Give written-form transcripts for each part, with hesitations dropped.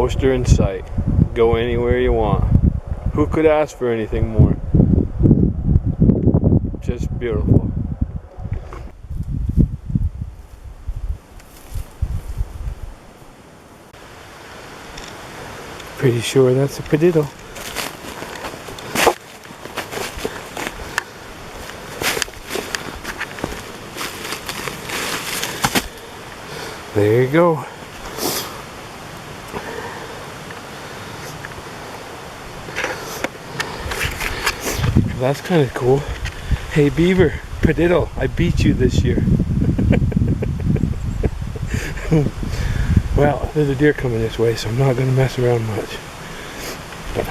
coaster in sight. Go anywhere you want. Who could ask for anything more? Just beautiful. Pretty sure that's a pediddle. There you go. That's kind of cool. Hey beaver, pediddle, I beat you this year. Well, there's a deer coming this way, so I'm not going to mess around much. But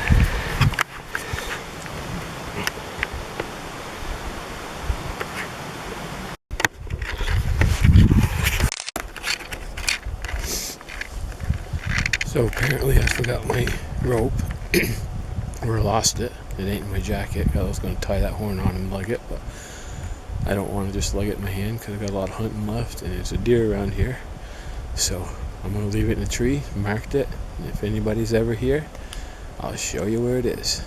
so apparently I forgot my rope, or lost it. It ain't in my jacket. I was going to tie that horn on and lug it, but I don't want to just lug it in my hand because I've got a lot of hunting left, and there's a deer around here. So I'm going to leave it in a tree, marked it, and if anybody's ever here, I'll show you where it is.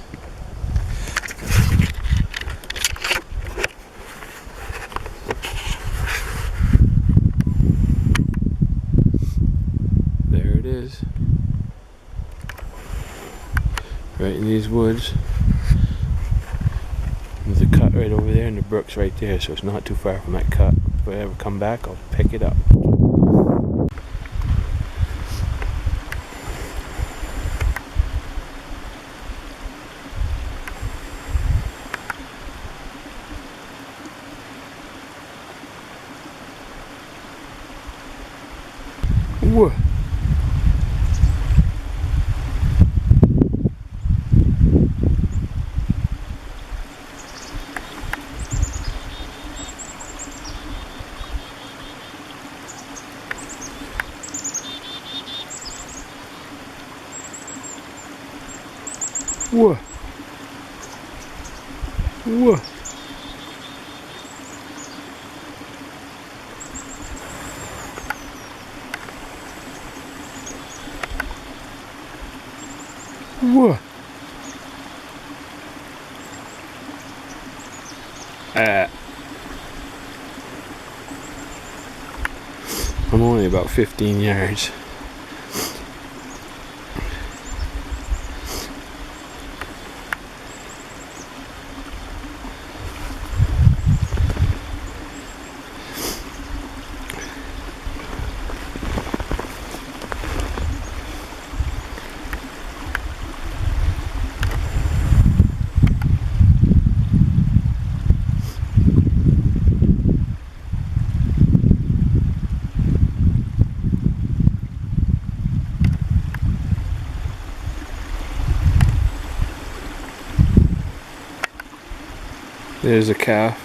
There it is. Right in these woods. There's a cut right over there and the brook's right there, so it's not too far from that cut. If I ever come back, I'll pick it up. Whoa. Whoa. Whoa. Whoa. I'm only about 15 yards. There's a calf.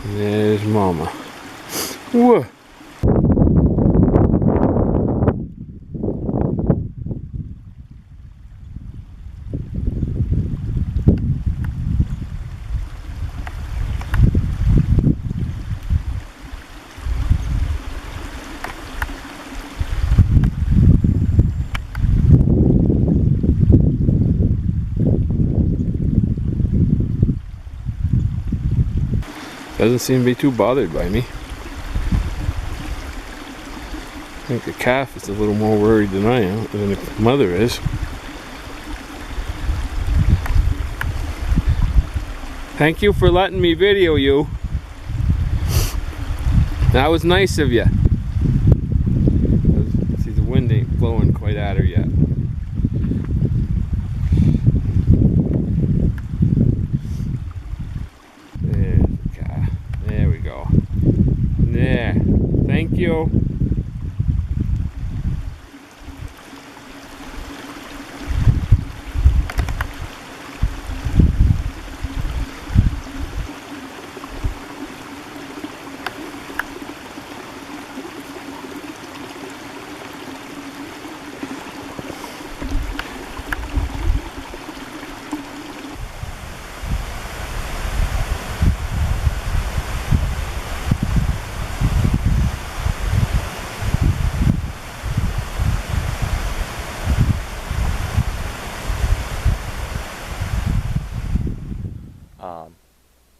And there's mama. Whoa. Doesn't seem to be too bothered by me. I think the calf is a little more worried than I am, than the mother is. Thank you for letting me video you. That was nice of you. See, the wind ain't blowing quite at her yet. There. Thank you.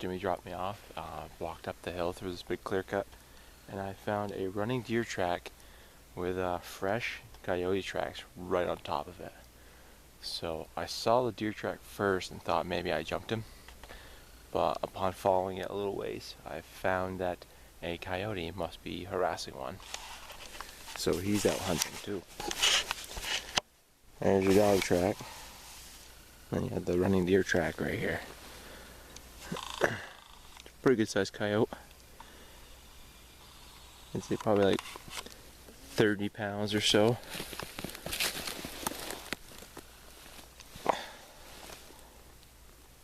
Jimmy dropped me off, walked up the hill through this big clear cut, and I found a running deer track with fresh coyote tracks right on top of it. So I saw the deer track first and thought maybe I jumped him, but upon following it a little ways, I found that a coyote must be harassing one. So he's out hunting too. There's your dog track. Then you have the running deer track right here. Pretty good sized coyote. I'd say probably like 30 pounds or so.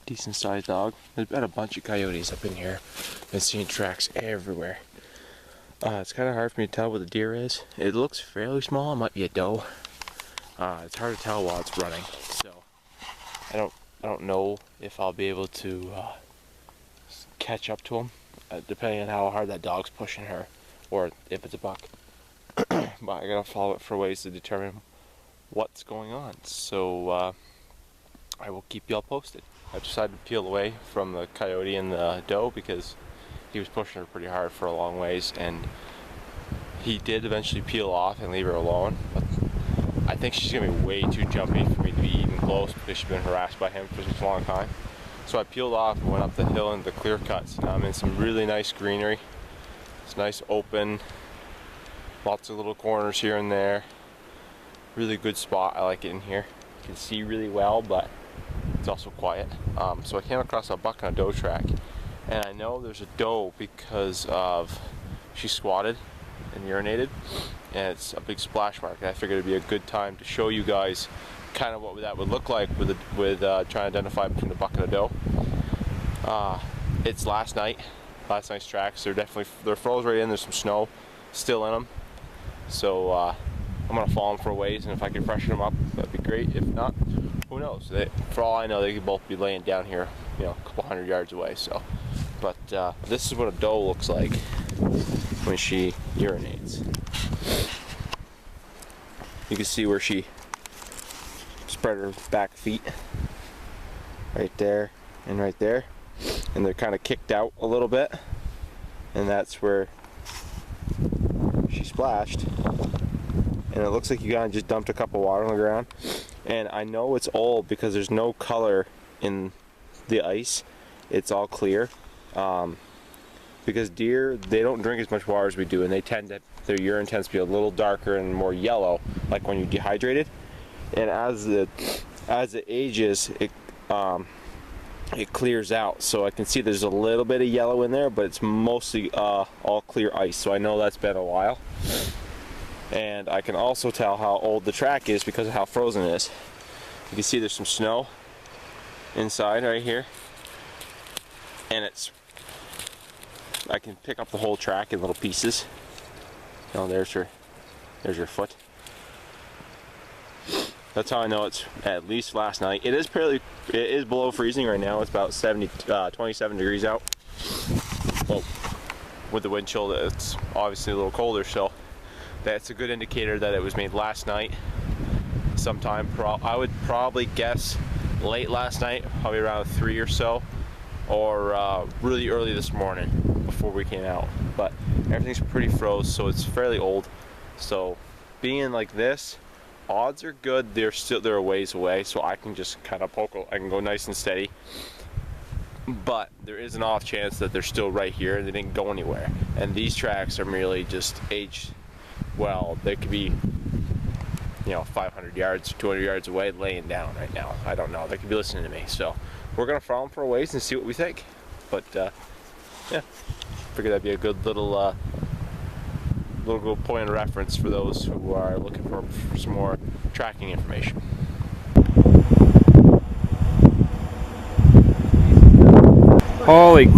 Decent sized dog. There's been a bunch of coyotes up in here. Been seeing tracks everywhere. It's kind of hard for me to tell what the deer is. It looks fairly small. It might be a doe. It's hard to tell while it's running. So I don't know if I'll be able to catch up to him, depending on how hard that dog's pushing her, or if it's a buck. But I gotta follow it for ways to determine what's going on. So I will keep y'all posted. I decided to peel away from the coyote and the doe because he was pushing her pretty hard for a long ways, and he did eventually peel off and leave her alone. But I think she's gonna be way too jumpy for me to be even close because she's been harassed by him for such a long time. So I peeled off and went up the hill into the clear cuts. Now I'm in some really nice greenery. It's nice open, lots of little corners here and there. Really good spot. I like it in here. You can see really well, but it's also quiet. So I came across a buck on a doe track, and I know there's a doe because of she squatted and urinated, and it's a big splash mark. And I figured it'd be a good time to show you guys kind of what that would look like with trying to identify between a buck and a doe. It's last night's tracks. They're froze right in. There's some snow still in them, so I'm gonna follow them for a ways, and if I can freshen them up, that'd be great. If not, who knows? For all I know, they could both be laying down here, a couple hundred yards away. So, but this is what a doe looks like when she urinates. You can see where she spread her back feet, right there and right there, and they're kind of kicked out a little bit, and that's where she splashed. And it looks like you kind of just dumped a cup of water on the ground. And I know it's old because there's no color in the ice. It's all clear. Because deer, they don't drink as much water as we do, and their urine tends to be a little darker and more yellow, like when you're dehydrated. And as it ages, it clears out. So I can see there's a little bit of yellow in there, but it's mostly all clear ice. So I know that's been a while. And I can also tell how old the track is because of how frozen it is. You can see there's some snow inside right here, and I can pick up the whole track in little pieces. There's your foot. That's how I know it's at least last night. It is below freezing right now. It's about 27 degrees out. Well, with the wind chill, it's obviously a little colder, so that's a good indicator that it was made last night sometime. I would probably guess late last night, probably around 3 or so, or really early this morning before we came out. But everything's pretty froze, so it's fairly old. So being like this, odds are good they're a ways away, so I can just kind of I can go nice and steady. But there is an off chance that they're still right here and they didn't go anywhere. And these tracks are merely just aged. Well, they could be, 500 yards, 200 yards away laying down right now. I don't know. They could be listening to me. So we're going to follow them for a ways and see what we think. But, yeah, figured that'd be a good little point of reference for those who are looking for some more tracking information. Holy,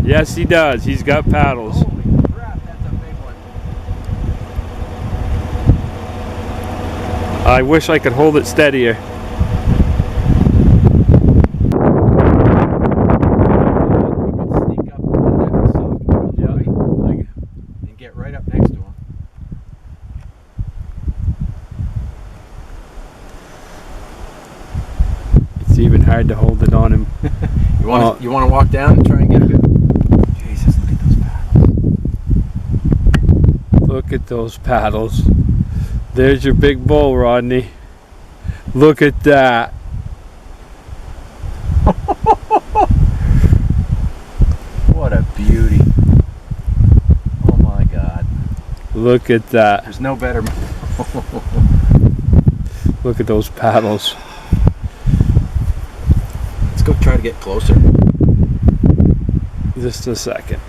yes he does. He's got paddles. Holy crap, that's a big one. I wish I could hold it steadier. We could sneak up on that soft one, right? And get right up next to him. It's even hard to hold it on him. You want to walk down and try and get a good. Jesus, look at those paddles. Look at those paddles. There's your big bull, Rodney. Look at that. What a beauty. Oh my God. Look at that. There's no better. Look at those paddles. Let's go try to get closer. Just a second.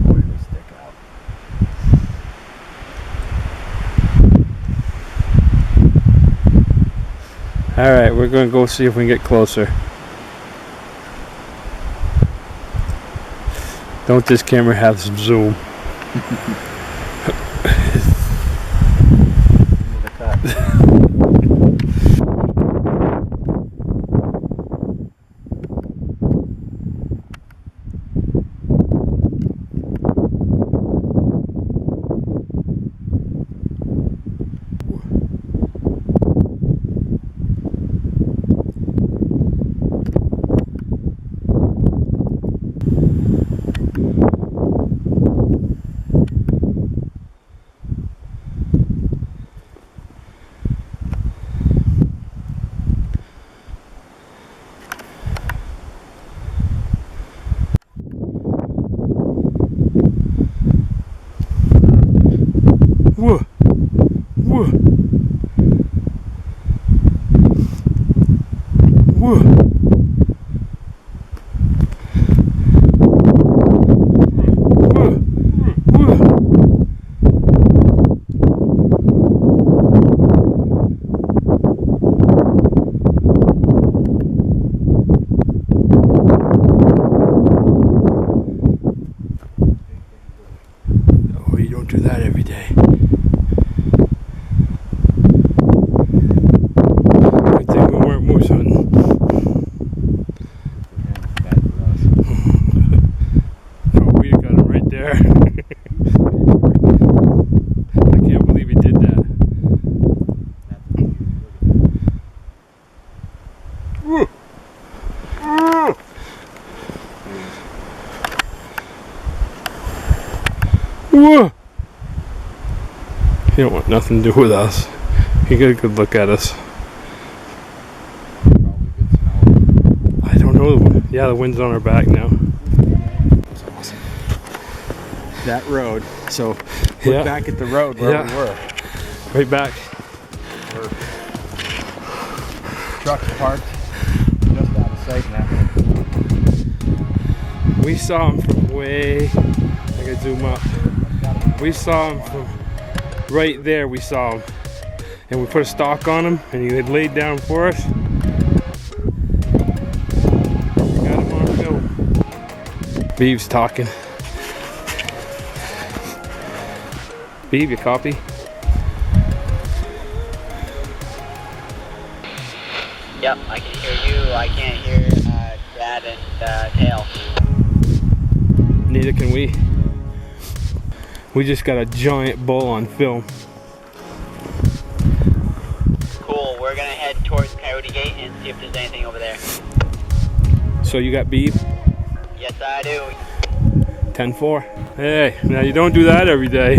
Boy, do they stick out. Alright, we're going to go see if we can get closer. Don't this camera have some zoom? Look at that. Whoa! Whoa! Whoa! Oh, you don't do that every day. Good thing we weren't moose hunting. Bad for us. Oh, we got him right there. I can't believe he did that. Woo! Whoa! He don't want nothing to do with us. He got a good look at us. Probably good smell. I don't know. Yeah, the wind's on our back now. That's awesome. That road. So look Yeah. back at the road where we were. Right back. We're trucks parked just out of sight now. We saw him from way. I gotta zoom up. We saw him from right there. We saw him, and we put a stalk on him, and he had laid down for us. We got him on film. Beeve's talking. Beeve, you copy? Yep, I can hear you. I can't hear Dad and Tail. Neither can we. We just got a giant bull on film. Cool, we're gonna head towards Coyote Gate and see if there's anything over there. So you got Beeve? Yes, I do. 10-4. Hey, now you don't do that every day.